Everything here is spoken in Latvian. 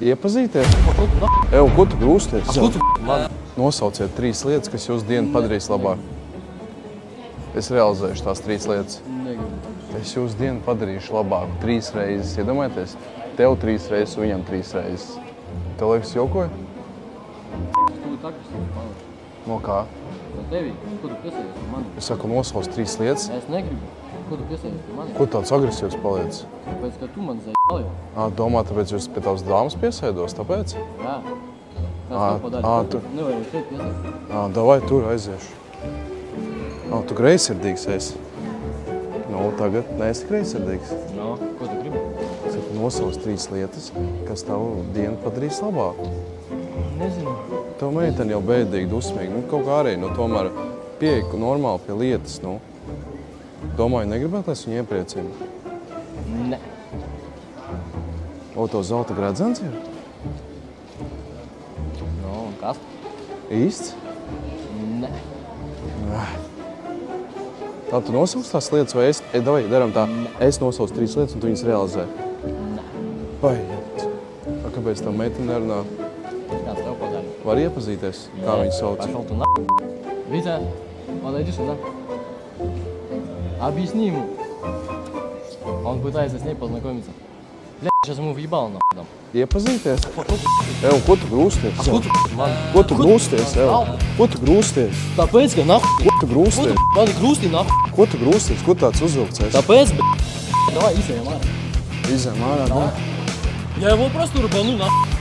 Iepazīties? Ev, ko tu grūsties? Nosauciet 3 lietas, kas jūsu dienu padarīs labāk. Es realizēšu tās 3 lietas. Es jūsu dienu padarīšu labāku 3 reizes. Iedomājieties? Tev 3 reizes, viņam 3 reizes. Tev liekas jokoja? No kā? No tevi. Ko tu piesaies par mani? Es saku, nosauc 3 lietas. Es negribu. Ko tu piesaies par mani? Ko tāds agresīvs paliec? Tāpēc, ka tu man zēj jau. Domā, tāpēc jūs pie tavas dāmas piesēdos, tāpēc? Jā. Tas to padara. Tu... Nevajag šeit piesaies. Davai, tur aiziešu. Tu greizsirdīgs esi. Tagad neesi greizsirdīgs. Ko tu gribi? Saku, nosauc 3 lietas, kas tavu dienu padarīs labāku. Nezinu. Tev meiteni jau bēdīgi, dusmīgi. Kaut kā arī, tomēr pieeja normāli pie lietas, Domāju, negribētu, lai es viņu iepriecinu? Ne. O, tev zelta gredzens ir? Un kas? Īsts? Ne. Tā tu nosauc tās lietas, vai es? Davai, daram tā. Es nosaucu 3 lietas, un tu viņas realizē. Ne. Paiet. Kāpēc tev meiteni nerunā? Kāds tev padara? Var iepazīties, kā viņu sauc? Пошел ты нахуй. Витя, подойди сюда. Объясни ему. Он пытается с ней познакомиться. Бля, сейчас ему въебало нахуй дам. Iepazīties? Ev, ko tu grūsties? Ko tu, man? Ko tu grūsties, Ev? Ko tu grūsties? Tāpēc, ka nahуй. Ko tu grūsties? Mani grūstī nahуй. Ko tu grūsties? Ko tāds uzvilkcies? Tāpēc, bля. Давай, izējam ārā. Izējam ārā, Я его просто рубану нахуй.